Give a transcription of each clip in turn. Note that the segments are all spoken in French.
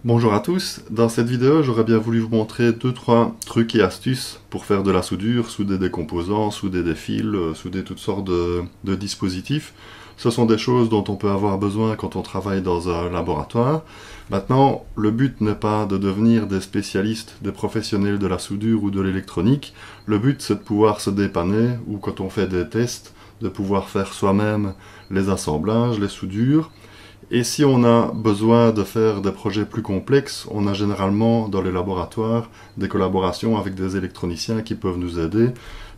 Bonjour à tous, dans cette vidéo j'aurais bien voulu vous montrer 2-3 trucs et astuces pour faire de la soudure, souder des composants, souder des fils, souder toutes sortes de dispositifs. Ce sont des choses dont on peut avoir besoin quand on travaille dans un laboratoire. Maintenant, le but n'est pas de devenir des spécialistes, des professionnels de la soudure ou de l'électronique. Le but c'est de pouvoir se dépanner ou quand on fait des tests, de pouvoir faire soi-même les assemblages, les soudures. Et si on a besoin de faire des projets plus complexes, on a généralement dans les laboratoires des collaborations avec des électroniciens qui peuvent nous aider.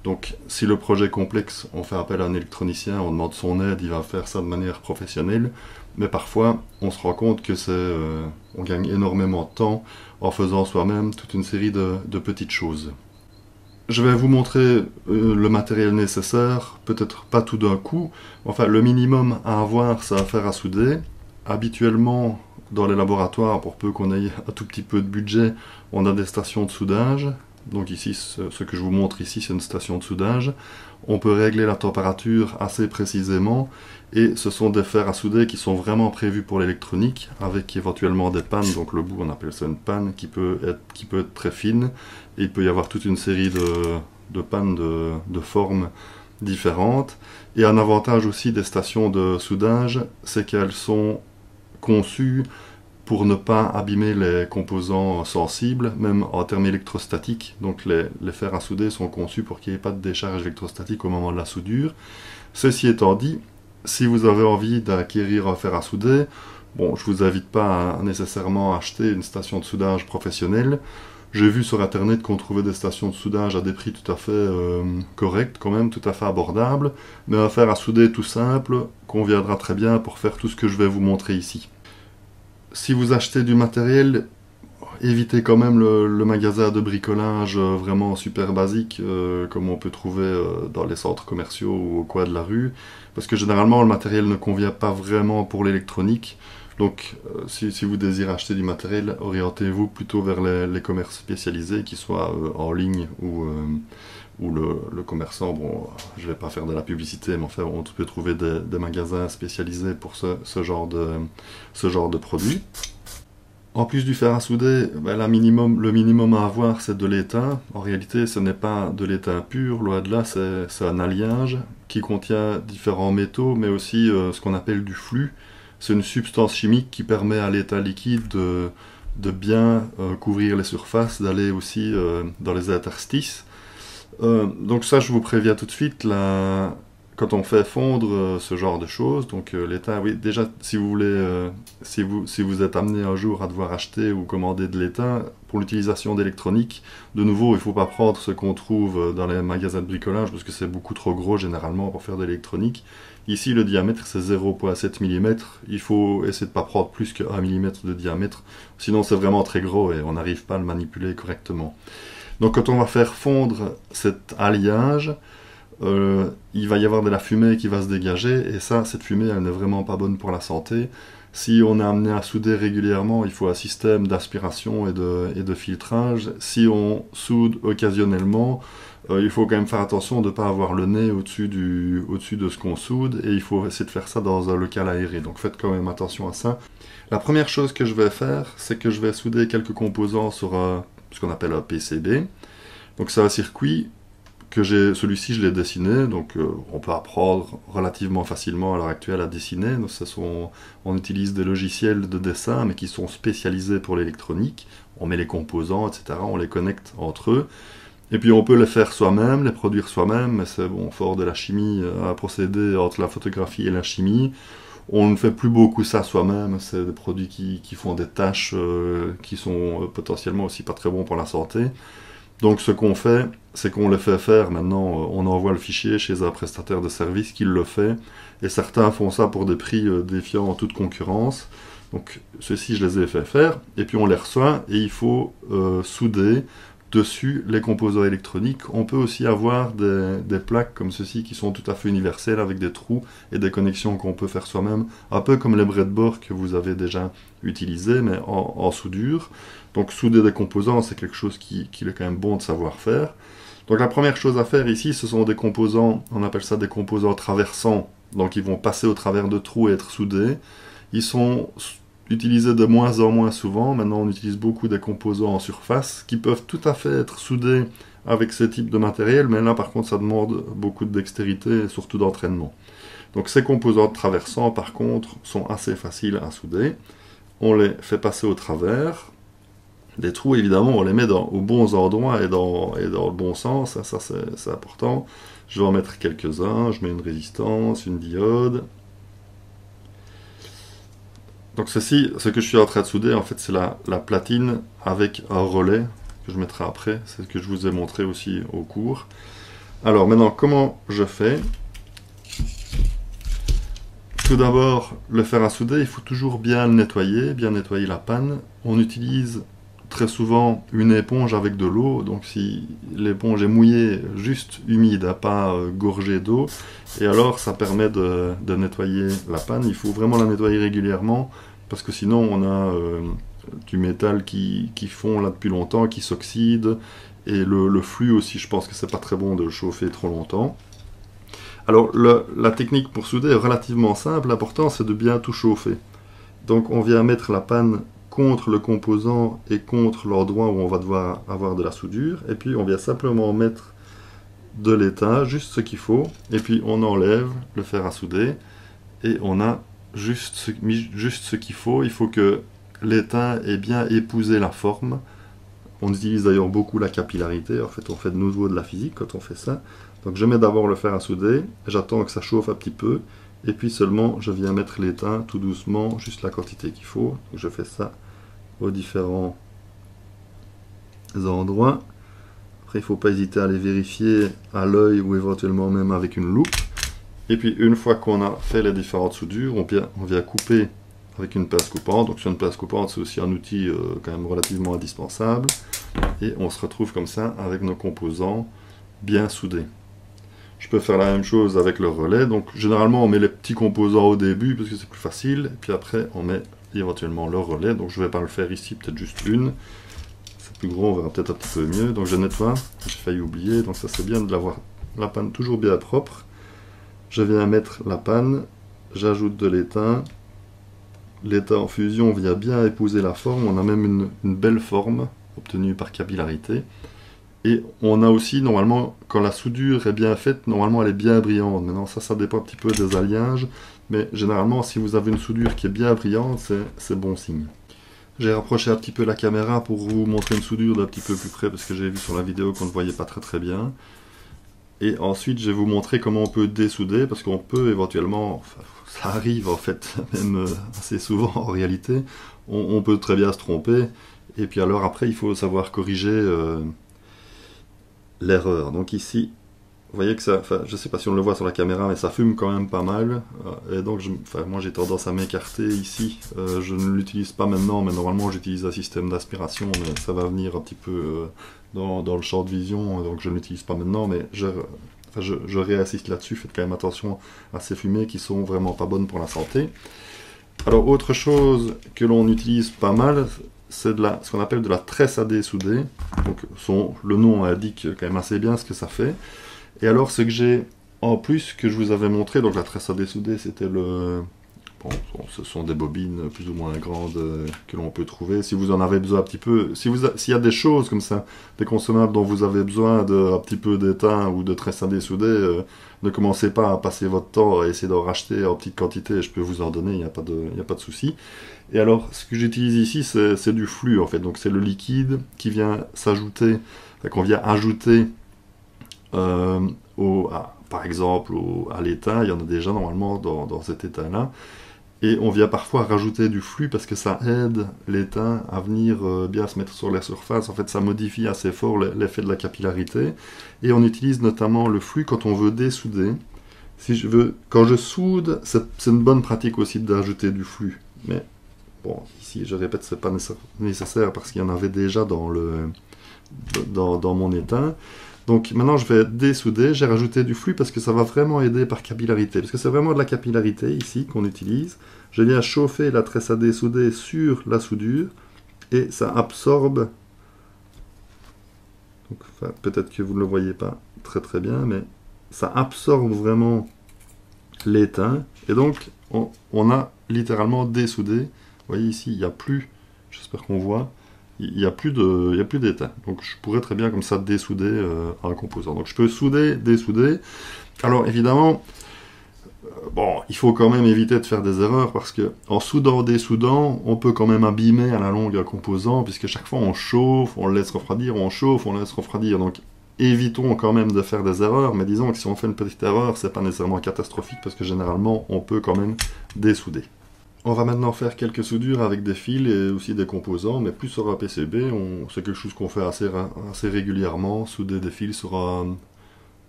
Donc si le projet est complexe, on fait appel à un électronicien, on demande son aide, il va faire ça de manière professionnelle. Mais parfois, on se rend compte que on gagne énormément de temps en faisant soi-même toute une série de petites choses. Je vais vous montrer le matériel nécessaire, peut-être pas tout d'un coup. Enfin, le minimum à avoir, c'est à faire à souder. Habituellement, dans les laboratoires, pour peu qu'on ait un tout petit peu de budget, on a des stations de soudage. Donc ici, ce que je vous montre ici, c'est une station de soudage. On peut régler la température assez précisément. Et ce sont des fers à souder qui sont vraiment prévus pour l'électronique, avec éventuellement des pannes. Donc le bout, on appelle ça une panne, qui peut être très fine. Et il peut y avoir toute une série de pannes de formes différentes. Et un avantage aussi des stations de soudage, c'est qu'elles sont conçues pour ne pas abîmer les composants sensibles, même en termes électrostatiques. Donc les fers à souder sont conçus pour qu'il n'y ait pas de décharge électrostatique au moment de la soudure. Ceci étant dit, si vous avez envie d'acquérir un fer à souder, bon, je ne vous invite pas à nécessairement acheter une station de soudage professionnelle. J'ai vu sur internet qu'on trouvait des stations de soudage à des prix tout à fait corrects, quand même, tout à fait abordables, mais un fer à souder tout simple conviendra très bien pour faire tout ce que je vais vous montrer ici. Si vous achetez du matériel, évitez quand même le magasin de bricolage vraiment super basique, comme on peut trouver dans les centres commerciaux ou au coin de la rue, parce que généralement le matériel ne convient pas vraiment pour l'électronique. Donc si vous désirez acheter du matériel, orientez-vous plutôt vers les commerces spécialisés, qu'ils soient en ligne ou le commerçant. Bon, je ne vais pas faire de la publicité, mais enfin on peut trouver des magasins spécialisés pour ce genre de produits. En plus du fer à souder, ben, le minimum à avoir c'est de l'étain. En réalité ce n'est pas de l'étain pur, loin de là c'est un alliage qui contient différents métaux, mais aussi ce qu'on appelle du flux. C'est une substance chimique qui permet à l'étain liquide de bien couvrir les surfaces, d'aller aussi dans les interstices. Donc ça, je vous préviens tout de suite, quand on fait fondre ce genre de choses, donc l'étain, oui, déjà, si vous voulez, si vous êtes amené un jour à devoir acheter ou commander de l'étain, pour l'utilisation d'électronique, de nouveau, il ne faut pas prendre ce qu'on trouve dans les magasins de bricolage, parce que c'est beaucoup trop gros généralement pour faire de l'électronique. Ici, le diamètre, c'est 0,7 mm. Il faut essayer de ne pas prendre plus que 1 mm de diamètre, sinon c'est vraiment très gros et on n'arrive pas à le manipuler correctement. Donc quand on va faire fondre cet alliage, il va y avoir de la fumée qui va se dégager, et ça, cette fumée, elle n'est vraiment pas bonne pour la santé. Si on est amené à souder régulièrement, il faut un système d'aspiration et de filtrage. Si on soude occasionnellement, il faut quand même faire attention de ne pas avoir le nez au-dessus de ce qu'on soude, et il faut essayer de faire ça dans un local aéré. Donc faites quand même attention à ça. La première chose que je vais faire, c'est que je vais souder quelques composants sur ce qu'on appelle un PCB. Donc c'est un circuit que celui-ci je l'ai dessiné, donc on peut apprendre relativement facilement à l'heure actuelle à dessiner. On utilise des logiciels de dessin, mais qui sont spécialisés pour l'électronique. On met les composants, etc., on les connecte entre eux. Et puis on peut les faire soi-même, les produire soi-même, mais c'est bon, fort de la chimie, un procédé entre la photographie et la chimie. On ne fait plus beaucoup ça soi-même, c'est des produits qui font des tâches qui sont potentiellement aussi pas très bons pour la santé. Donc ce qu'on fait, c'est qu'on les fait faire maintenant, on envoie le fichier chez un prestataire de service qui le fait, et certains font ça pour des prix défiant en toute concurrence. Donc ceux-ci je les ai fait faire, et puis on les reçoit, et il faut souder dessus les composants électroniques. On peut aussi avoir des plaques comme ceci qui sont tout à fait universelles, avec des trous et des connexions qu'on peut faire soi-même, un peu comme les breadboards que vous avez déjà utilisés, mais en soudure. Donc souder des composants, c'est quelque chose qu'il est quand même bon de savoir faire. Donc la première chose à faire ici, ce sont des composants, on appelle ça des composants traversants, donc ils vont passer au travers de trous et être soudés. Ils sont utilisé de moins en moins souvent. Maintenant, on utilise beaucoup des composants en surface qui peuvent tout à fait être soudés avec ce type de matériel, mais là, par contre, ça demande beaucoup de dextérité et surtout d'entraînement. Donc, ces composants traversants, par contre, sont assez faciles à souder. On les fait passer au travers. Des trous, évidemment, on les met aux bons endroits et dans le bon sens. Ça c'est important. Je vais en mettre quelques-uns. Je mets une résistance, une diode. Donc ceci, ce que je suis en train de souder, en fait, c'est la platine avec un relais que je mettrai après. C'est ce que je vous ai montré aussi au cours. Alors maintenant, comment je fais? Tout d'abord, le fer à souder, il faut toujours bien le nettoyer la panne. On utilise très souvent une éponge avec de l'eau, donc si l'éponge est mouillée, juste humide, pas gorgée d'eau, et alors ça permet de nettoyer la panne. Il faut vraiment la nettoyer régulièrement, parce que sinon on a du métal qui fond là depuis longtemps, qui s'oxyde, et le flux aussi, je pense que c'est pas très bon de le chauffer trop longtemps. Alors la technique pour souder est relativement simple, l'important c'est de bien tout chauffer. Donc on vient mettre la panne contre le composant et contre l'endroit où on va devoir avoir de la soudure, et puis on vient simplement mettre de l'étain, juste ce qu'il faut, et puis on enlève le fer à souder, et on a juste ce qu'il faut. Il faut que l'étain ait bien épousé la forme. On utilise d'ailleurs beaucoup la capillarité, en fait on fait de nouveau de la physique quand on fait ça. Donc je mets d'abord le fer à souder, j'attends que ça chauffe un petit peu, et puis seulement je viens mettre l'étain tout doucement, juste la quantité qu'il faut. Donc je fais ça aux différents endroits. Après il ne faut pas hésiter à les vérifier à l'œil ou éventuellement même avec une loupe. Et puis une fois qu'on a fait les différentes soudures, on vient couper avec une pince coupante. Donc sur une pince coupante, c'est aussi un outil quand même relativement indispensable. Et on se retrouve comme ça avec nos composants bien soudés. Je peux faire la même chose avec le relais. Donc généralement on met les petits composants au début parce que c'est plus facile. Et puis après on met éventuellement le relais. Donc je ne vais pas le faire ici, peut-être juste une. C'est plus gros, on verra peut-être un petit peu mieux. Donc je nettoie. J'ai failli oublier. Donc ça c'est bien de l'avoir la panne toujours bien propre. Je viens mettre la panne. J'ajoute de l'étain. L'étain en fusion vient bien épouser la forme. On a même une belle forme obtenue par capillarité. Et on a aussi, normalement, quand la soudure est bien faite, normalement elle est bien brillante. Maintenant, ça dépend un petit peu des alliages, mais généralement, si vous avez une soudure qui est bien brillante, c'est bon signe. J'ai rapproché un petit peu la caméra pour vous montrer une soudure d'un petit peu plus près, parce que j'ai vu sur la vidéo qu'on ne voyait pas très bien. Et ensuite, je vais vous montrer comment on peut dessouder, parce qu'on peut éventuellement, enfin, ça arrive en fait, même assez souvent en réalité, on peut très bien se tromper, et puis alors après, il faut savoir corriger l'erreur. Donc ici, vous voyez que ça, enfin, je sais pas si on le voit sur la caméra, mais ça fume quand même pas mal. Et donc, moi j'ai tendance à m'écarter ici. Je ne l'utilise pas maintenant, mais normalement j'utilise un système d'aspiration, mais ça va venir un petit peu dans le champ de vision, donc je ne l'utilise pas maintenant, mais je réassiste là-dessus. Faites quand même attention à ces fumées qui sont vraiment pas bonnes pour la santé. Alors, autre chose que l'on utilise pas mal, c'est ce qu'on appelle de la tresse à dessouder. Donc le nom indique quand même assez bien ce que ça fait. Et alors ce que j'ai en plus que je vous avais montré, donc la tresse à dessouder, c'était bon, ce sont des bobines plus ou moins grandes que l'on peut trouver. Si vous en avez besoin un petit peu, s'il y a des choses comme ça, des consommables dont vous avez besoin d'un petit peu d'étain ou de tresse à dessouder, ne commencez pas à passer votre temps à essayer d'en racheter en petite quantité, je peux vous en donner, il n'y a pas de souci. Et alors, ce que j'utilise ici, c'est du flux en fait, donc c'est le liquide qui vient s'ajouter, qu'on vient ajouter par exemple à l'étain. Il y en a déjà normalement dans cet étain-là. Et on vient parfois rajouter du flux parce que ça aide l'étain à venir bien se mettre sur la surface. En fait, ça modifie assez fort l'effet de la capillarité. Et on utilise notamment le flux quand on veut dessouder. Quand je soude, c'est une bonne pratique aussi d'ajouter du flux. Mais bon, ici, je répète, c'est pas nécessaire parce qu'il y en avait déjà dans mon étain. Donc maintenant je vais dessouder, j'ai rajouté du flux parce que ça va vraiment aider par capillarité. Parce que c'est vraiment de la capillarité ici qu'on utilise. Je viens chauffer la tresse à dessouder sur la soudure et ça absorbe. Enfin, peut-être que vous ne le voyez pas très bien, mais ça absorbe vraiment l'étain. Et donc on a littéralement dessoudé voyez ici, il n'y a plus, j'espère qu'on voit, il n'y a plus d'étain. Donc je pourrais très bien comme ça dessouder un composant. Donc je peux souder, dessouder. Alors évidemment, bon, il faut quand même éviter de faire des erreurs parce que en soudant, dessoudant, on peut quand même abîmer à la longue un composant puisque chaque fois on chauffe, on le laisse refroidir, on chauffe, on le laisse refroidir. Donc évitons quand même de faire des erreurs, mais disons que si on fait une petite erreur, c'est pas nécessairement catastrophique parce que généralement on peut quand même dessouder. On va maintenant faire quelques soudures avec des fils et aussi des composants, mais plus sur un PCB, c'est quelque chose qu'on fait assez régulièrement, souder des fils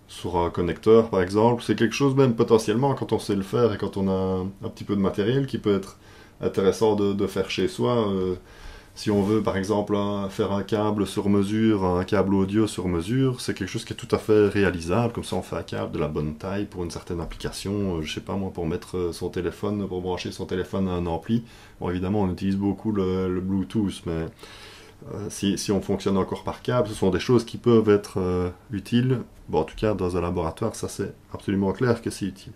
sur un connecteur par exemple. C'est quelque chose même potentiellement quand on sait le faire et quand on a un petit peu de matériel qui peut être intéressant de faire chez soi. Si on veut par exemple faire un câble sur mesure, un câble audio sur mesure, c'est quelque chose qui est tout à fait réalisable. Comme ça on fait un câble de la bonne taille pour une certaine application, je sais pas moi, pour mettre son téléphone, pour brancher son téléphone à un ampli. Bon évidemment on utilise beaucoup le Bluetooth, mais si on fonctionne encore par câble, ce sont des choses qui peuvent être utiles. Bon en tout cas dans un laboratoire ça c'est absolument clair que c'est utile.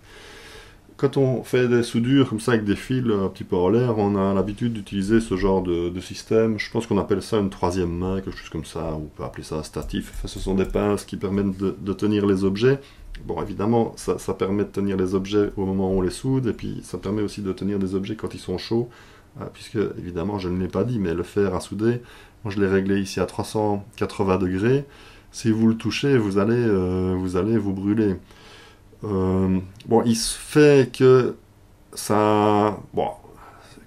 Quand on fait des soudures comme ça avec des fils un petit peu en l'air, on a l'habitude d'utiliser ce genre de système. Je pense qu'on appelle ça une troisième main, quelque chose comme ça, ou on peut appeler ça un statif. Enfin, ce sont des pinces qui permettent de tenir les objets. Bon, évidemment, ça permet de tenir les objets au moment où on les soude, et puis ça permet aussi de tenir des objets quand ils sont chauds, puisque, évidemment, je ne l'ai pas dit, mais le fer à souder, moi je l'ai réglé ici à 380 degrés. Si vous le touchez, vous allez vous brûler. Bon, il se fait que ça... Bon,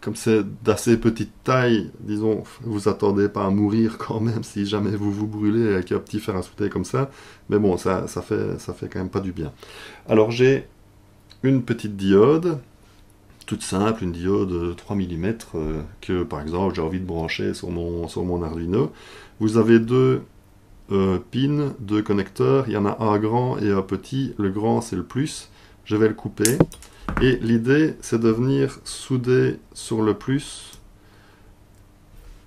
comme c'est d'assez petite taille, disons, vous attendez pas à mourir quand même si jamais vous vous brûlez avec un petit fer à souder comme ça. Mais bon, ça fait quand même pas du bien. Alors j'ai une petite diode, toute simple, une diode 3 mm, que par exemple j'ai envie de brancher sur mon Arduino. Vous avez deux pins, deux connecteurs, il y en a un grand et un petit. Le grand c'est le plus, je vais le couper et l'idée c'est de venir souder sur le plus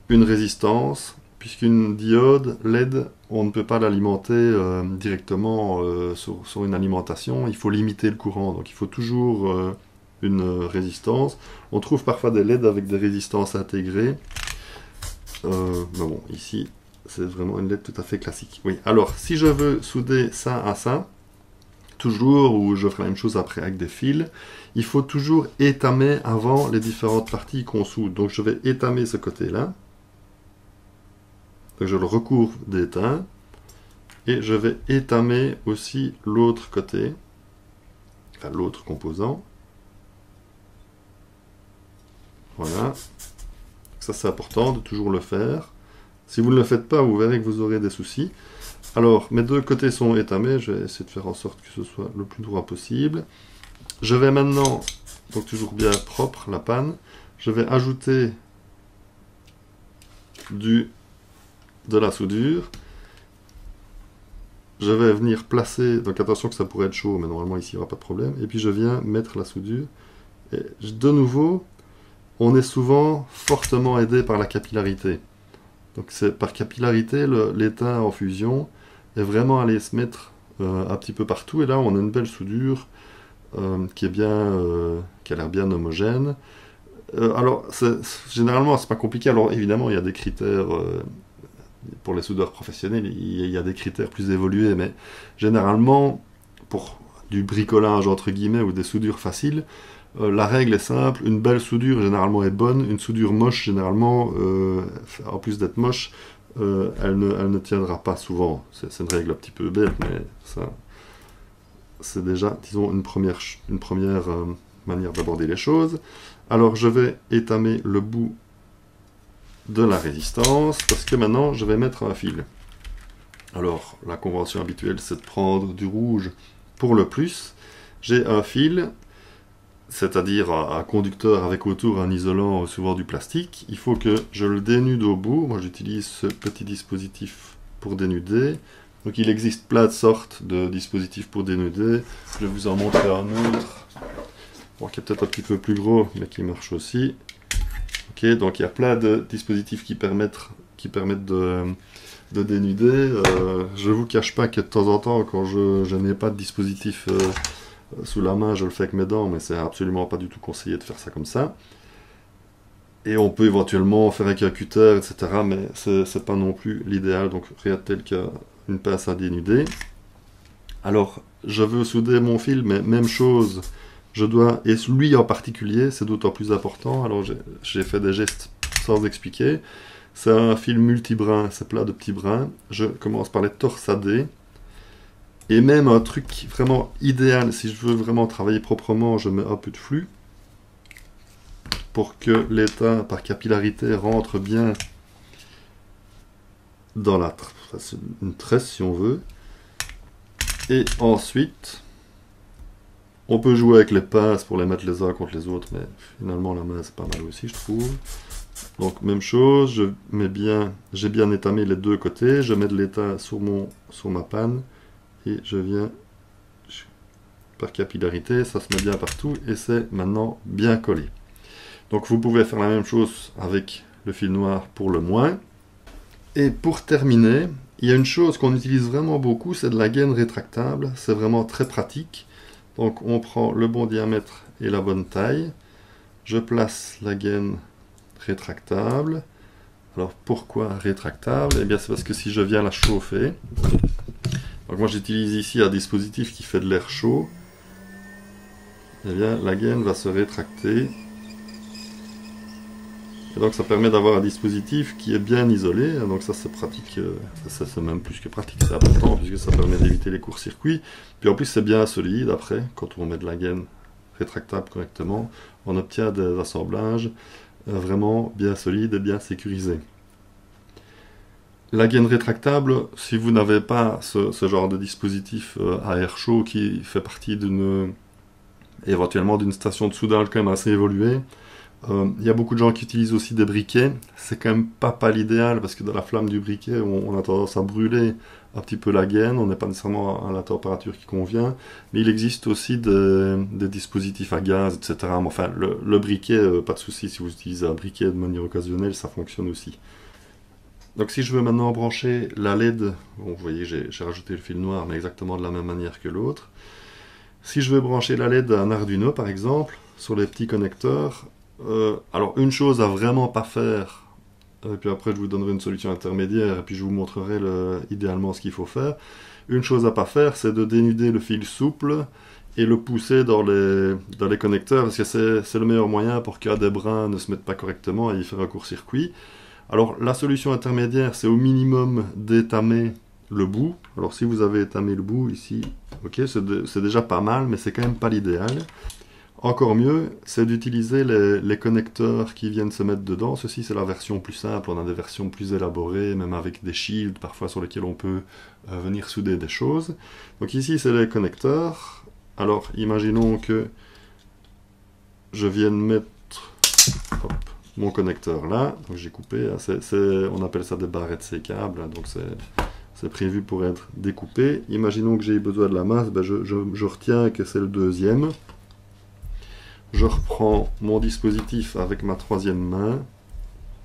une résistance, puisqu'une diode LED on ne peut pas l'alimenter directement sur une alimentation, il faut limiter le courant, donc il faut toujours une résistance. On trouve parfois des LED avec des résistances intégrées, mais bon ici c'est vraiment une LED tout à fait classique. Oui, alors si je veux souder ça à ça, toujours, ou je ferai la même chose après avec des fils, il faut toujours étamer avant les différentes parties qu'on soude. Donc je vais étamer ce côté-là, donc je le recouvre d'étain, et je vais étamer aussi l'autre côté, enfin l'autre composant. Voilà, ça c'est important de toujours le faire. Si vous ne le faites pas, vous verrez que vous aurez des soucis. Alors, mes deux côtés sont étamés. Je vais essayer de faire en sorte que ce soit le plus droit possible. Je vais maintenant, donc toujours bien propre, la panne, je vais ajouter de la soudure. Je vais venir placer, donc attention que ça pourrait être chaud, mais normalement ici il n'y aura pas de problème. Et puis je viens mettre la soudure. Et de nouveau, on est souvent fortement aidé par la capillarité. Donc c'est par capillarité, l'étain en fusion est vraiment allé se mettre un petit peu partout. Et là, on a une belle soudure qui a l'air bien homogène. Alors, généralement, c'est pas compliqué. Alors, évidemment, il y a des critères pour les soudeurs professionnels. Il y a des critères plus évolués, mais généralement, pour du bricolage entre guillemets ou des soudures faciles, la règle est simple, une belle soudure généralement est bonne, une soudure moche généralement, en plus d'être moche, elle ne tiendra pas souvent. C'est une règle un petit peu bête, mais ça, c'est déjà, disons, une première manière d'aborder les choses. Alors je vais étamer le bout de la résistance, parce que maintenant je vais mettre un fil. Alors la convention habituelle c'est de prendre du rouge pour le plus. J'ai un fil, c'est-à-dire un conducteur avec autour un isolant, souvent du plastique. Il faut que je le dénude au bout. Moi j'utilise ce petit dispositif pour dénuder. Donc il existe plein de sortes de dispositifs pour dénuder. Je vais vous en montrer un autre, bon, qui est peut-être un petit peu plus gros, mais qui marche aussi. Ok, donc il y a plein de dispositifs qui permettent de dénuder. Je ne vous cache pas que de temps en temps, quand je n'ai pas de dispositif sous la main, je le fais avec mes dents, mais c'est absolument pas du tout conseillé de faire ça comme ça. Et on peut éventuellement faire avec un cutter, etc. Mais c'est pas non plus l'idéal. Donc rien de tel qu'une pince à dénuder. Alors, je veux souder mon fil, mais même chose. Je dois, et lui en particulier, c'est d'autant plus important. Alors j'ai fait des gestes sans expliquer. C'est un fil multi-brin, c'est plat de petits brins. Je commence par les torsader. Et même un truc vraiment idéal, si je veux vraiment travailler proprement, je mets un peu de flux pour que l'étain par capillarité rentre bien dans la une tresse si on veut. Et ensuite, on peut jouer avec les pinces pour les mettre les uns contre les autres, mais finalement la main c'est pas mal aussi je trouve. Donc même chose, j'ai bien étamé les deux côtés, je mets de l'étain sur ma panne et je viens par capillarité, ça se met bien partout et c'est maintenant bien collé. Donc vous pouvez faire la même chose avec le fil noir pour le moins. Et pour terminer, il y a une chose qu'on utilise vraiment beaucoup, c'est de la gaine rétractable, c'est vraiment très pratique. Donc on prend le bon diamètre et la bonne taille, je place la gaine rétractable. Alors pourquoi rétractable? Eh bien c'est parce que si je viens la chauffer, donc moi j'utilise ici un dispositif qui fait de l'air chaud, eh bien la gaine va se rétracter. Et donc ça permet d'avoir un dispositif qui est bien isolé, donc ça c'est pratique, ça c'est même plus que pratique, c'est important puisque ça permet d'éviter les courts-circuits. Puis en plus c'est bien solide après, quand on met de la gaine rétractable correctement, on obtient des assemblages vraiment bien solides et bien sécurisés. La gaine rétractable, si vous n'avez pas ce genre de dispositif à air chaud qui fait partie éventuellement d'une station de soudage quand même assez évoluée, il y a beaucoup de gens qui utilisent aussi des briquets. C'est quand même pas l'idéal parce que dans la flamme du briquet, on a tendance à brûler un petit peu la gaine. On n'est pas nécessairement à la température qui convient. Mais il existe aussi des dispositifs à gaz, etc. Mais enfin, le briquet, pas de souci. Si vous utilisez un briquet de manière occasionnelle, ça fonctionne aussi. Donc si je veux maintenant brancher la LED, bon, vous voyez, j'ai rajouté le fil noir, mais exactement de la même manière que l'autre. Si je veux brancher la LED à un Arduino, par exemple, sur les petits connecteurs, alors une chose à vraiment pas faire, et puis après je vous donnerai une solution intermédiaire, et puis je vous montrerai idéalement ce qu'il faut faire. Une chose à pas faire, c'est de dénuder le fil souple et le pousser dans les connecteurs, parce que c'est le meilleur moyen pour qu'un des brins ne se mette pas correctement et y faire un court-circuit. Alors la solution intermédiaire, c'est au minimum d'étamer le bout. Alors si vous avez étamé le bout ici, ok, c'est déjà pas mal, mais c'est quand même pas l'idéal. Encore mieux, c'est d'utiliser les connecteurs qui viennent se mettre dedans. Ceci, c'est la version plus simple. On a des versions plus élaborées, même avec des shields parfois sur lesquels on peut venir souder des choses. Donc ici, c'est les connecteurs. Alors, imaginons que je vienne mettre mon connecteur là. Donc j'ai coupé. On appelle ça des barrettes sécables. Donc c'est prévu pour être découpé. Imaginons que j'ai besoin de la masse. Ben je retiens que c'est le deuxième. Je reprends mon dispositif avec ma troisième main,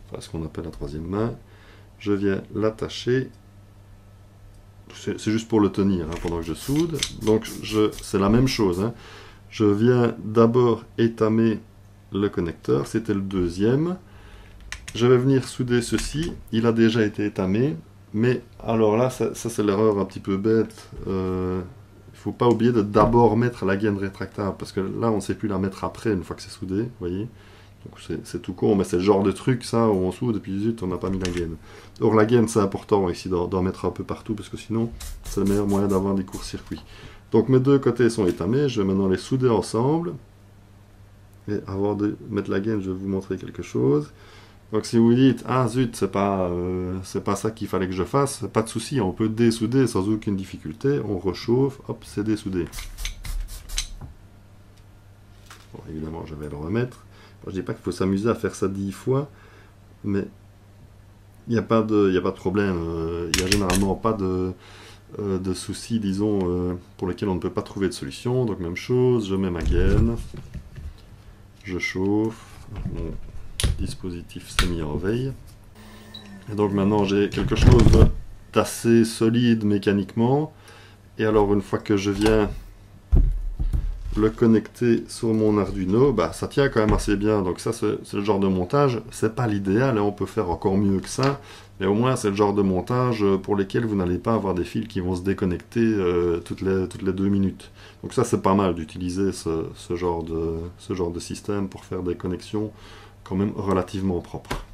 enfin ce qu'on appelle la troisième main, je viens l'attacher, c'est juste pour le tenir pendant que je soude, donc c'est la même chose, je viens d'abord étamer le connecteur, c'était le deuxième, je vais venir souder ceci, il a déjà été étamé, mais alors là, ça c'est l'erreur un petit peu bête, il ne faut pas oublier de d'abord mettre la gaine rétractable, parce que là on ne sait plus la mettre après une fois que c'est soudé, vous voyez. Donc c'est tout con, mais c'est le genre de truc ça où on soude et puis zut, on n'a pas mis la gaine. Or la gaine c'est important ici d'en mettre un peu partout, parce que sinon c'est le meilleur moyen d'avoir des courts-circuits. Donc mes deux côtés sont étamés, je vais maintenant les souder ensemble. Et avant de mettre la gaine, je vais vous montrer quelque chose. Donc si vous dites, ah zut, c'est pas ça qu'il fallait que je fasse, pas de souci, on peut dessouder sans aucune difficulté, on réchauffe, hop, c'est dessoudé. Bon, évidemment, je vais le remettre. Bon, je dis pas qu'il faut s'amuser à faire ça 10 fois, mais il n'y a pas de problème, il n'y a généralement pas de soucis, disons, pour lesquels on ne peut pas trouver de solution. Donc même chose, je mets ma gaine, je chauffe, mon dispositif s'est mis en veille. Et donc maintenant j'ai quelque chose d'assez solide mécaniquement. Et alors une fois que je viens le connecter sur mon Arduino, bah, ça tient quand même assez bien. Donc ça, c'est le genre de montage, c'est pas l'idéal, hein, on peut faire encore mieux que ça. Mais au moins, c'est le genre de montage pour lesquels vous n'allez pas avoir des fils qui vont se déconnecter toutes les 2 minutes. Donc ça, c'est pas mal d'utiliser ce genre de système pour faire des connexions quand même relativement propres.